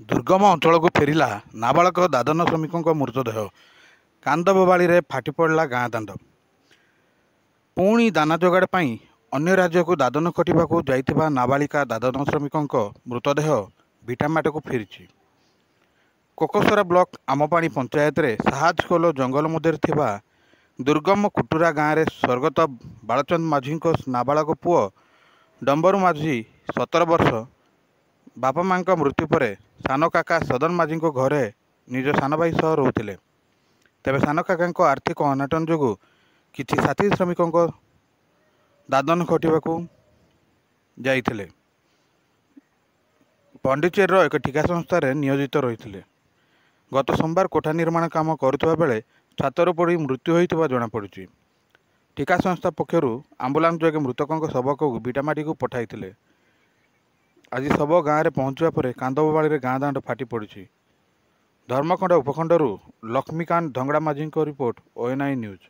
ଦୁର୍ଗମ ଅଞ୍ଚଳକୁ ଫେରିଲା ନାବାଳକ ଦାଦନ ଶ୍ରମିକଙ୍କ ମୃତଦେହ। କାନ୍ଦବୋବାଳିରେ ଫାଟି ପଡ଼ିଲା ଗାଁ ଦାଣ୍ଡ। ପୁଣି ଦାନା ଯୋଗାଡ଼ ପାଇଁ ଅନ୍ୟ ରାଜ୍ୟକୁ ଦାଦନ ଖଟିବାକୁ ଯାଇଥିବା ନାବାଳିକା ଦାଦନ ଶ୍ରମିକଙ୍କ ମୃତଦେହ ଭିଟାମାଟିକୁ ଫେରିଛି। କୋକସରା ବ୍ଲକ ଆମପାଣି ପଞ୍ଚାୟତରେ ସାହାଜଖୋଲ ଜଙ୍ଗଲ ମଧ୍ୟରେ ଥିବା ଦୁର୍ଗମ କୁଟୁରା ଗାଁରେ ସ୍ୱର୍ଗତ ବାଳଚନ୍ଦ ମାଝୀଙ୍କ ନାବାଳକ ପୁଅ ଡମ୍ବରୁ ମାଝୀ 17 ବର୍ଷ ବାପା ମାଙ୍କ ମୃତ୍ୟୁ ପରେ ସାନ କାକା ସଦନ ମାଝୀଙ୍କ ଘରେ ନିଜ ସାନ ଭାଇ ସହ ରହୁଥିଲେ। ତେବେ ସାନ କାକାଙ୍କ ଆର୍ଥିକ ଅନାଟନ ଯୋଗୁଁ କିଛି ସାଥୀ ଶ୍ରମିକଙ୍କ ଦାଦନ ଖଟିବାକୁ ଯାଇଥିଲେ। ପଣ୍ଡିଚେରୀର ଏକ ଠିକା ସଂସ୍ଥାରେ ନିୟୋଜିତ ରହିଥିଲେ। ଗତ ସୋମବାର କୋଠା ନିର୍ମାଣ କାମ କରୁଥିବା ବେଳେ ଛାତରୁ ପଡ଼ି ମୃତ୍ୟୁ ହୋଇଥିବା ଜଣାପଡ଼ିଛି। ଠିକା ସଂସ୍ଥା ପକ୍ଷରୁ ଆମ୍ବୁଲାନ୍ସ ଯୋଗେ ମୃତକଙ୍କ ଶବକୁ ଭିଟାମାଟିକୁ ପଠାଇଥିଲେ। ଆଜି ଶବ ଗାଁରେ ପହଞ୍ଚିବା ପରେ କାନ୍ଦବୋବାଳିରେ ଗାଁ ଦାଣ୍ଡ ଫାଟି ପଡ଼ିଛି। ଧର୍ମଖଣ୍ଡ ଉପଖଣ୍ଡରୁ ଲକ୍ଷ୍ମୀକାନ୍ତ ଧଙ୍ଗଡ଼ା ମାଝୀଙ୍କ ରିପୋର୍ଟ, ONI ନ୍ୟୁଜ୍।